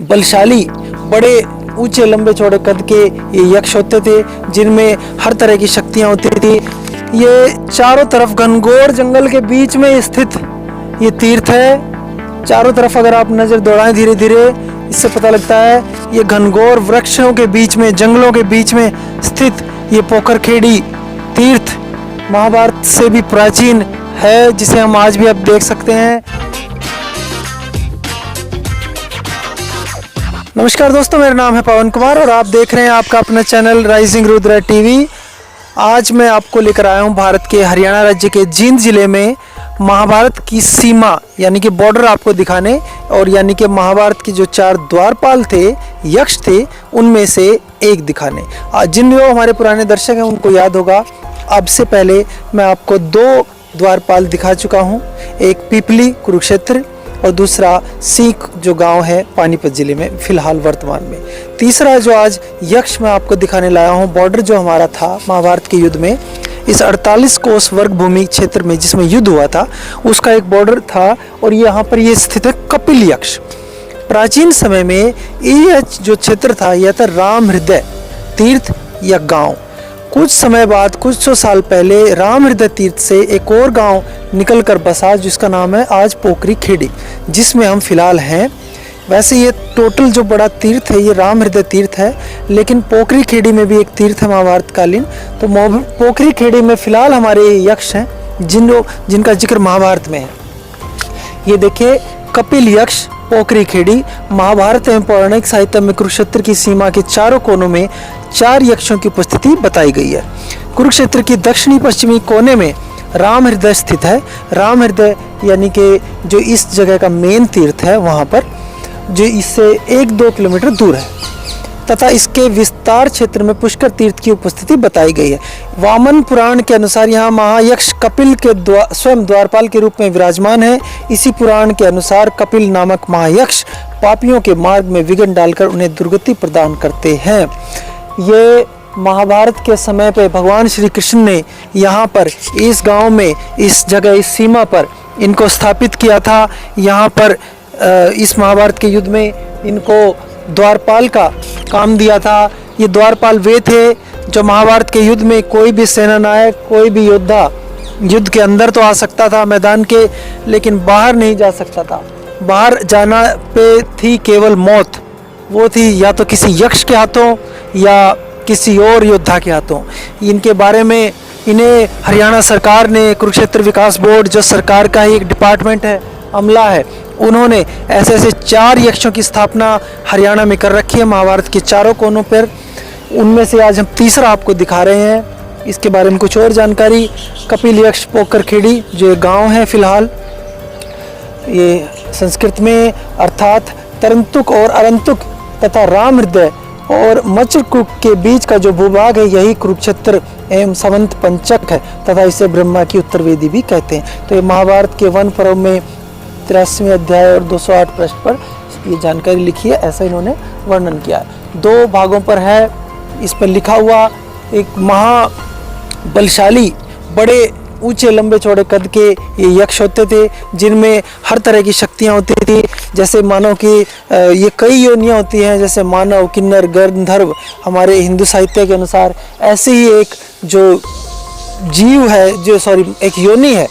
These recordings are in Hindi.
बलशाली, बड़े ऊंचे लंबे चौड़े कद के ये यक्ष होते थे, जिनमें हर तरह की शक्तियां होती थी। ये चारों तरफ घनघोर जंगल के बीच में स्थित ये तीर्थ है। चारों तरफ अगर आप नजर दौड़ाएं धीरे धीरे, इससे पता लगता है ये घनघोर वृक्षों के बीच में, जंगलों के बीच में स्थित ये पोखरखेड़ी तीर्थ महाभारत से भी प्राचीन है, जिसे हम आज भी अब देख सकते हैं। नमस्कार दोस्तों, मेरा नाम है पवन कुमार और आप देख रहे हैं आपका अपना चैनल राइजिंग रुद्र टीवी। आज मैं आपको लेकर आया हूं भारत के हरियाणा राज्य के जींद जिले में महाभारत की सीमा यानी कि बॉर्डर आपको दिखाने, और यानी कि महाभारत के जो 4 द्वारपाल थे, यक्ष थे, उनमें से एक दिखाने। जिन लोग हमारे पुराने दर्शक हैं उनको याद होगा, अब से पहले मैं आपको 2 द्वारपाल दिखा चुका हूं, एक पीपली कुरुक्षेत्र और दूसरा सीख जो गांव है पानीपत जिले में फिलहाल वर्तमान में। तीसरा जो आज यक्ष मैं आपको दिखाने लाया हूं, बॉर्डर जो हमारा था महाभारत के युद्ध में, इस 48 कोस वर्ग भूमि क्षेत्र में जिसमें युद्ध हुआ था, उसका एक बॉर्डर था और यहाँ पर ये स्थित है कपिल यक्ष। प्राचीन समय में ये जो क्षेत्र था यह था राम हृदय तीर्थ या गांव। कुछ समय बाद, कुछ 100 साल पहले राम हृदय तीर्थ से एक और गांव निकलकर बसा जिसका नाम है आज पोखरी खेड़ी, जिसमें हम फिलहाल हैं। वैसे ये टोटल जो बड़ा तीर्थ है ये राम हृदय तीर्थ है, लेकिन पोखरी खेड़ी में भी एक तीर्थ है महाभारत कालीन। तो पोखरी खेड़ी में फिलहाल हमारे यक्ष हैं जिनका जिक्र महाभारत में है। ये देखिए कपिल यक्ष पोखरी खेड़ी। महाभारत एवं पौराणिक साहित्य में कुरुक्षेत्र की सीमा के चारों कोनों में 4 यक्षों की उपस्थिति बताई गई है। कुरुक्षेत्र की दक्षिणी पश्चिमी कोने में राम हृदय स्थित है। राम हृदय यानी कि जो इस जगह का मेन तीर्थ है, वहाँ पर जो इससे 1-2 किलोमीटर दूर है, तथा इसके विस्तार क्षेत्र में पुष्कर तीर्थ की उपस्थिति बताई गई है। वामन पुराण के अनुसार यहाँ महायक्ष कपिल के स्वयं द्वारपाल के रूप में विराजमान है। इसी पुराण के अनुसार कपिल नामक महायक्ष पापियों के मार्ग में विघ्न डालकर उन्हें दुर्गति प्रदान करते हैं। ये महाभारत के समय पे भगवान श्री कृष्ण ने यहाँ पर इस गांव में, इस जगह, इस सीमा पर इनको स्थापित किया था। यहाँ पर इस महाभारत के युद्ध में इनको द्वारपाल का काम दिया था। ये द्वारपाल वे थे जो महाभारत के युद्ध में कोई भी सेनानायक, कोई भी योद्धा युद्ध के अंदर तो आ सकता था मैदान के, लेकिन बाहर नहीं जा सकता था। बाहर जाना पे थी केवल मौत, वो थी या तो किसी यक्ष के हाथों या किसी और योद्धा के हाथों। इनके बारे में इन्हें हरियाणा सरकार ने, कुरुक्षेत्र विकास बोर्ड जो सरकार का ही एक डिपार्टमेंट है, अमला है, उन्होंने ऐसे 4 यक्षों की स्थापना हरियाणा में कर रखी है महाभारत के चारों कोनों पर। उनमें से आज हम तीसरा आपको दिखा रहे हैं। इसके बारे में कुछ और जानकारी, कपिल यक्ष पोखरखेड़ी जो एक गांव है फिलहाल, ये संस्कृत में अर्थात तरंतुक और अरंतुक तथा राम हृदय और मच्छकुक के बीच का जो भूभाग है यही कुरुक्षेत्र एवं समंत पंचक है, तथा इसे ब्रह्मा की उत्तरवेदी भी कहते हैं। तो ये महाभारत के वन पर्व में 83वें अध्याय और 208 पृष्ठ पर ये जानकारी लिखी है, ऐसा इन्होंने वर्णन किया है। 2 भागों पर है इस पर लिखा हुआ। एक महाबलशाली, बड़े ऊंचे लंबे चौड़े कद के ये यक्ष होते थे, जिनमें हर तरह की शक्तियां होती थी। जैसे मानो कि ये कई योनियां होती हैं, जैसे मानव, किन्नर, गंधर्व हमारे हिंदू साहित्य के अनुसार, ऐसे ही एक जो जीव है, एक योनि है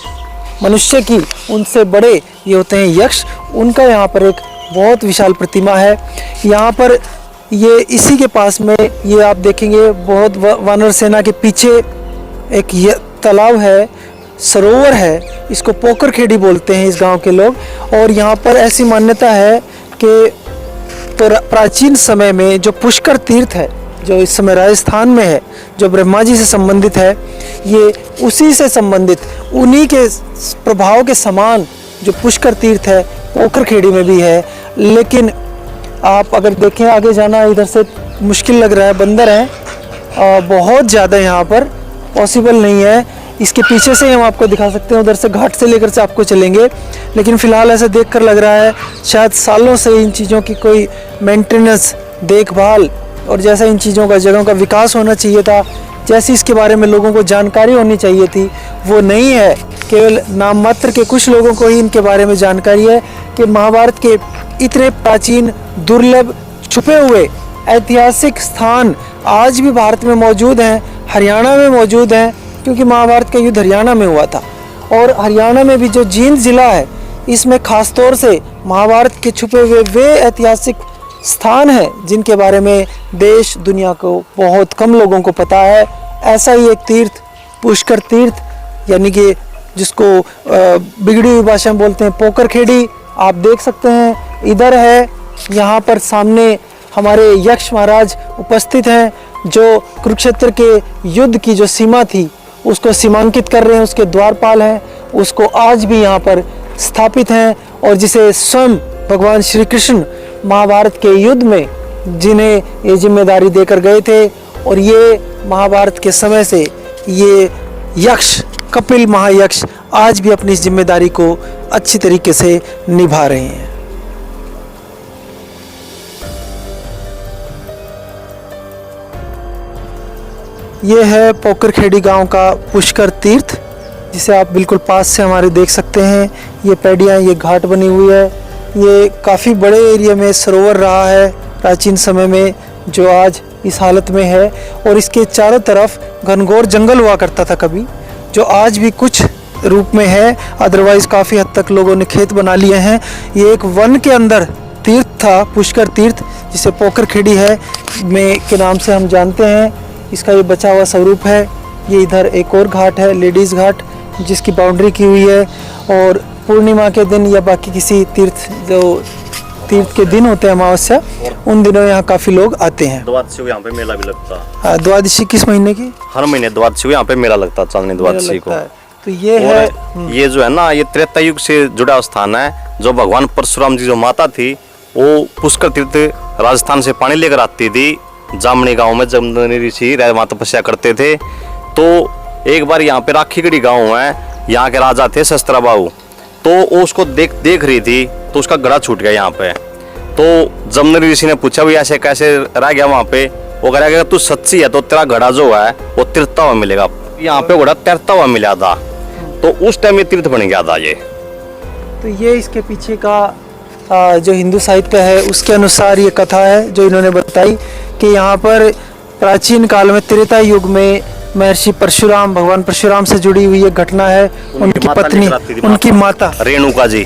मनुष्य की, उनसे बड़े ये होते हैं यक्ष। उनका यहाँ पर एक बहुत विशाल प्रतिमा है। यहाँ पर ये इसी के पास में ये आप देखेंगे बहुत वानर सेना के पीछे एक तालाब है, सरोवर है, इसको पोखरखेड़ी बोलते हैं इस गांव के लोग। और यहाँ पर ऐसी मान्यता है कि प्राचीन समय में जो पुष्कर तीर्थ है, जो इस समय राजस्थान में है, जो ब्रह्मा जी से संबंधित है, ये उसी से संबंधित, उन्हीं के प्रभाव के समान जो पुष्कर तीर्थ है पोखरखेड़ी में भी है। लेकिन आप अगर देखें आगे जाना इधर से मुश्किल लग रहा है, बंदर हैं बहुत ज़्यादा, यहाँ पर पॉसिबल नहीं है। इसके पीछे से हम आपको दिखा सकते हैं, उधर से घाट से लेकर से आपको चलेंगे। लेकिन फ़िलहाल ऐसे देखकर लग रहा है शायद सालों से इन चीज़ों की कोई मेंटेनेंस, देखभाल और जैसा इन चीज़ों का, जगहों का विकास होना चाहिए था, जैसी इसके बारे में लोगों को जानकारी होनी चाहिए थी, वो नहीं है। केवल नाम मात्र के कुछ लोगों को ही इनके बारे में जानकारी है कि महाभारत के इतने प्राचीन, दुर्लभ, छुपे हुए ऐतिहासिक स्थान आज भी भारत में मौजूद हैं, हरियाणा में मौजूद हैं, क्योंकि महाभारत का युद्ध हरियाणा में हुआ था। और हरियाणा में भी जो जींद जिला है, इसमें खास तौर से महाभारत के छुपे हुए वे ऐतिहासिक स्थान हैं जिनके बारे में देश दुनिया को बहुत कम लोगों को पता है। ऐसा ही एक तीर्थ पुष्कर तीर्थ, यानी कि जिसको बिगड़ी हुई भाषा में बोलते हैं पोकरखेड़ी, आप देख सकते हैं इधर है। यहाँ पर सामने हमारे यक्ष महाराज उपस्थित हैं, जो कुरुक्षेत्र के युद्ध की जो सीमा थी उसको सीमांकित कर रहे हैं, उसके द्वारपाल हैं, उसको आज भी यहाँ पर स्थापित हैं, और जिसे स्वयं भगवान श्री कृष्ण महाभारत के युद्ध में जिन्हें ये जिम्मेदारी देकर गए थे। और ये महाभारत के समय से ये यक्ष, कपिल महायक्ष आज भी अपनी इस जिम्मेदारी को अच्छी तरीके से निभा रहे हैं। ये है पोकरखेड़ी गांव का पुष्कर तीर्थ, जिसे आप बिल्कुल पास से हमारे देख सकते हैं। ये पैड़ियाँ, ये घाट बनी हुई है। ये काफ़ी बड़े एरिया में सरोवर रहा है प्राचीन समय में, जो आज इस हालत में है। और इसके चारों तरफ घनघोर जंगल हुआ करता था कभी, जो आज भी कुछ रूप में है, अदरवाइज काफ़ी हद तक लोगों ने खेत बना लिए हैं। ये एक वन के अंदर तीर्थ था, पुष्कर तीर्थ, जिसे पोकरखेड़ी है में के नाम से हम जानते हैं। इसका ये बचा हुआ स्वरूप है। ये इधर एक और घाट है, लेडीज़ घाट, जिसकी बाउंड्री की हुई है। और पूर्णिमा के दिन या बाकी किसी तीर्थ के दिन होते हैं, अमावस्या, उन दिनों यहाँ काफी लोग आते हैं। द्वादशी को यहाँ पे मेला भी लगता है। द्वादशी किस महीने की? हर महीने द्वादशी को यहाँ पे मेला लगता है, चांदनी द्वादशी को। तो ये है, ये जो है ना, ये त्रेता युग से जुड़ा स्थान है। जो भगवान परशुराम जी जो माता थी, वो पुष्कर तीर्थ राजस्थान से पानी लेकर आती थी। जामनी गाँव में जमदग्नि ऋषि वहाँ तपस्या करते थे। तो एक बार यहाँ पे राखीगढ़ी गाँव है, यहाँ के राजा थे शस्त्राबाहु, तो वो उसको देख रही थी, तो उसका घड़ा छूट गया यहाँ पे। तो जमदग्नि ऋषि ने पूछा भी ऐसे कैसे रह गया वहाँ पे। वो कह रहा है, अगर तू सच्ची है तो तेरा घड़ा जो है वो तैरता हुआ मिलेगा। यहाँ पे घड़ा तैरता हुआ मिला था, तो उस टाइम ये तीर्थ बन गया था ये। तो ये इसके पीछे का जो हिंदू साहित्य है उसके अनुसार ये कथा है जो इन्होंने बताई कि यहाँ पर प्राचीन काल में त्रेता युग में महर्षि परशुराम, भगवान परशुराम से जुड़ी हुई एक घटना है। उनकी पत्नी, उनकी माता रेणुका जी,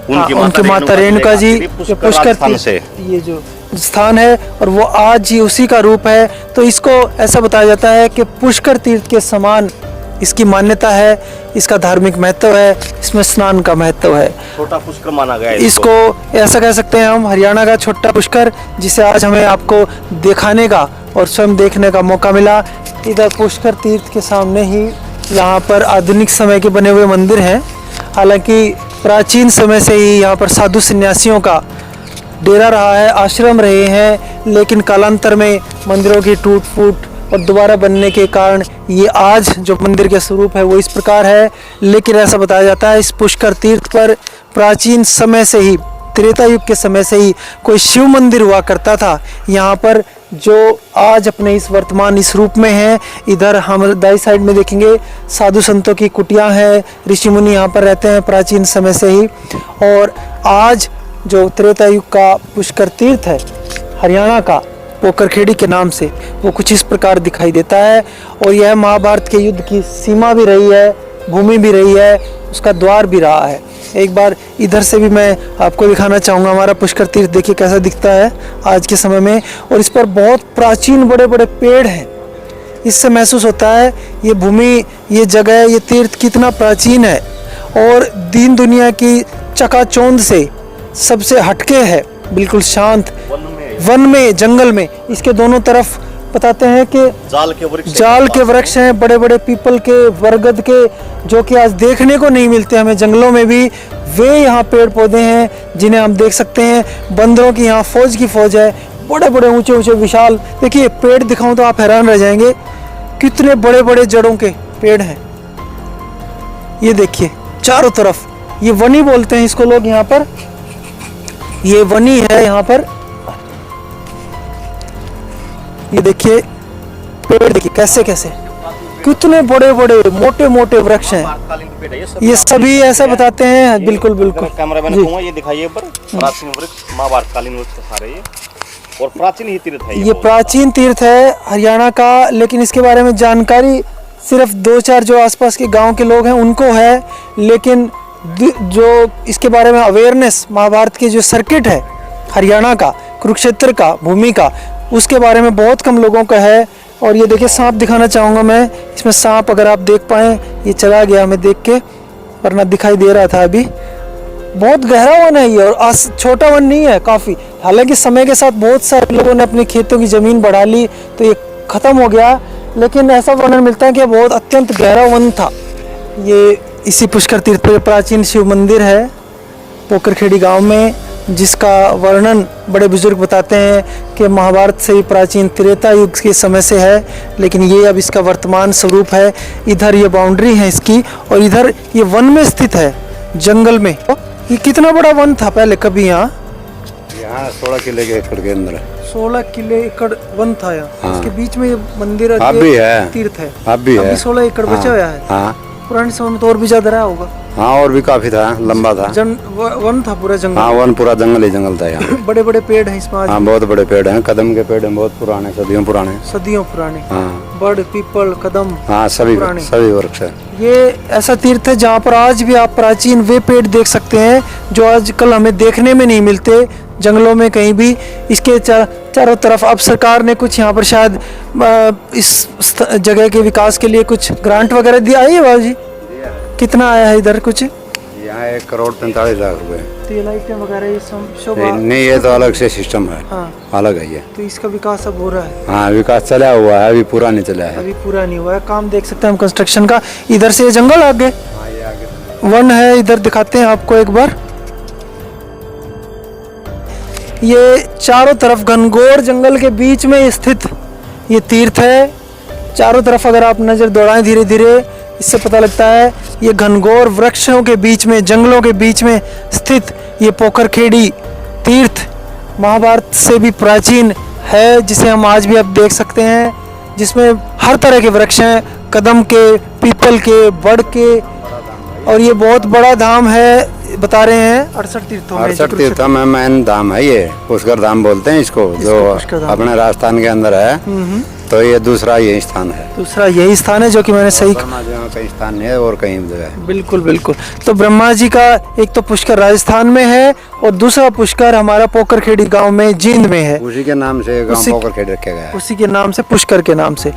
उनकी माता रेणुका जी पुष्कर तीर्थ, ये जो स्थान है, और वो आज ही उसी का रूप है। तो इसको ऐसा बताया जाता है कि पुष्कर तीर्थ के समान इसकी मान्यता है, इसका धार्मिक महत्व है, इसमें स्नान का महत्व है। छोटा पुष्कर माना गया है इसको ऐसा कह सकते हैं हम, हरियाणा का छोटा पुष्कर, जिसे आज हमें आपको दिखाने का और स्वयं देखने का मौका मिला। इधर पुष्कर तीर्थ के सामने ही यहाँ पर आधुनिक समय के बने हुए मंदिर हैं। हालांकि प्राचीन समय से ही यहाँ पर साधु सन्यासियों का डेरा रहा है, आश्रम रहे हैं, लेकिन कालांतर में मंदिरों की टूट फूट और दोबारा बनने के कारण ये आज जो मंदिर के स्वरूप है वो इस प्रकार है। लेकिन ऐसा बताया जाता है इस पुष्कर तीर्थ पर प्राचीन समय से ही, त्रेता युग के समय से ही कोई शिव मंदिर हुआ करता था यहाँ पर, जो आज अपने इस वर्तमान इस रूप में है। इधर हम दाई साइड में देखेंगे साधु संतों की कुटियाँ हैं, ऋषि मुनि यहाँ पर रहते हैं प्राचीन समय से ही। और आज जो त्रेता युग का पुष्कर तीर्थ है हरियाणा का, पोकरखेड़ी के नाम से, वो कुछ इस प्रकार दिखाई देता है। और यह महाभारत के युद्ध की सीमा भी रही है, भूमि भी रही है, उसका द्वार भी रहा है। एक बार इधर से भी मैं आपको दिखाना चाहूँगा हमारा पुष्कर तीर्थ। देखिए कैसा दिखता है आज के समय में, और इस पर बहुत प्राचीन बड़े बड़े पेड़ हैं। इससे महसूस होता है ये भूमि, ये जगह, ये तीर्थ कितना प्राचीन है और दीन दुनिया की चकाचौंध से सबसे हटके है, बिल्कुल शांत वन में, जंगल में। इसके दोनों तरफ बताते हैं कि जाल के वृक्ष हैं, बड़े बड़े पीपल के, बरगद के, जो कि आज देखने को नहीं मिलते हमें जंगलों में भी। वे यहाँ पेड़ पौधे हैं जिन्हें हम देख सकते हैं। बंदरों की यहाँ फौज की फौज है, बड़े बड़े ऊंचे ऊंचे विशाल। देखिए पेड़ दिखाऊं तो आप हैरान रह जाएंगे, कितने बड़े बड़े जड़ों के पेड़ हैं। ये देखिए चारों तरफ, ये वनी बोलते हैं इसको लोग यहाँ पर, ये वनी है यहाँ पर। ये देखिए पेड़, देखिए कैसे कैसे कितने बड़े बड़े मोटे मोटे वृक्ष हैं। पेड़ है ये सभी ऐसा बताते हैं। बिल्कुल बिल्कुल कैमरा मैन जी। कहूँगा, ये दिखाइए ऊपर प्राचीन वृक्ष, महाभारत कालीन वृक्ष सारे ये, और प्राचीन ही तीर्थ है ये प्राचीन तीर्थ है हरियाणा का, लेकिन इसके बारे में जानकारी सिर्फ 2-4 जो आसपास के गांव के लोग हैं उनको है, लेकिन जो इसके बारे में अवेयरनेस, महाभारत के जो सर्किट है हरियाणा का, कुरुक्षेत्र का, भूमि का, उसके बारे में बहुत कम लोगों का है। और ये देखिए सांप दिखाना चाहूँगा मैं, इसमें सांप अगर आप देख पाएँ, ये चला गया हमें देख के, वरना दिखाई दे रहा था अभी। बहुत गहरा वन है ये, और छोटा वन नहीं है काफ़ी। हालांकि समय के साथ बहुत सारे लोगों ने अपनी खेतों की ज़मीन बढ़ा ली तो ये ख़त्म हो गया, लेकिन ऐसा वर्णन मिलता है कि बहुत अत्यंत गहरा वन था ये। इसी पुष्कर तीर्थ पर प्राचीन शिव मंदिर है पोकरखेड़ी गांव में, जिसका वर्णन बड़े बुजुर्ग बताते हैं कि महाभारत से ही प्राचीन त्रेता युग के समय से है, लेकिन ये अब इसका वर्तमान स्वरूप है। इधर ये बाउंड्री है इसकी, और इधर ये वन में स्थित है, जंगल में। ये कितना बड़ा वन था पहले कभी यहाँ? 16 किले के एकड़ के अंदर 16 किले एकड़ वन था यहाँ। हाँ। इसके बीच में ये मंदिर अब भी है, तीर्थ है, अब भी है। 16 एकड़ बचा हुआ है। हाँ पुराने समय में तो और भी ज्यादा रहा होगा। हाँ, और भी काफी था, लंबा था। वन था पूरा जंगल। हाँ, वन पूरा जंगल ही जंगल था यहाँ। बड़े बड़े पेड़ हैं इसमें आज हाँ, बहुत बड़े पेड़ हैं, कदम के पेड़ हैं, बहुत पुराने, सदियों पुराने। सदियों पुराने। हाँ बड़, पीपल, कदम। हाँ, सभी पुराने। सभी वृक्ष है। ये ऐसा तीर्थ है जहाँ पर आज भी आप प्राचीन वे पेड़ देख सकते हैं जो आजकल हमें देखने में नहीं मिलते जंगलों में कहीं भी। इसके चारों तरफ अब सरकार ने कुछ यहाँ पर शायद इस जगह के विकास के लिए कुछ ग्रांट वगैरह दिया है बाबू जी? कितना आया है इधर कुछ? यहाँ 1,45,00,000 रुपए। तो ये लाइटें वगैरह ये शोभा? नहीं, ये तो अलग से सिस्टम है। हाँ, अलग है ये। तो इसका विकास अब हो रहा है? हाँ, विकास चला हुआ है, अभी पूरा नहीं चला है। अभी पूरा नहीं हुआ है, काम देख सकते हैं हम कंस्ट्रक्शन का। इधर से ये जंगल आगे हाँ, ये आगे वन है, इधर दिखाते हैं आपको एक बार। ये चारों तरफ घनघोर जंगल के बीच में स्थित ये तीर्थ है। चारों तरफ अगर आप नज़र दौड़ाएं धीरे धीरे, इससे पता लगता है ये घनघोर वृक्षों के बीच में, जंगलों के बीच में स्थित ये पोकरखेड़ी तीर्थ महाभारत से भी प्राचीन है, जिसे हम आज भी आप देख सकते हैं, जिसमें हर तरह के वृक्ष हैं, कदम के, पीपल के, बड़ के, और ये बहुत बड़ा धाम है बता रहे हैं 68 तीर्थों में। 68 तीर्थों में मेन धाम है ये, पुष्कर धाम बोलते हैं इसको, जो अपने राजस्थान के अंदर है। तो ये दूसरा यही स्थान है। दूसरा यही स्थान है जो कि मैंने सही कहीं स्थान नहीं है और कहीं जगह है। बिल्कुल बिल्कुल। तो ब्रह्मा जी का एक तो पुष्कर राजस्थान में है और दूसरा पुष्कर हमारा पोकरखेड़ी गांव में जींद में है। उसी के नाम से गांव पोकरखेड़ी रखा गया है। उसी के नाम से, पुष्कर के नाम से।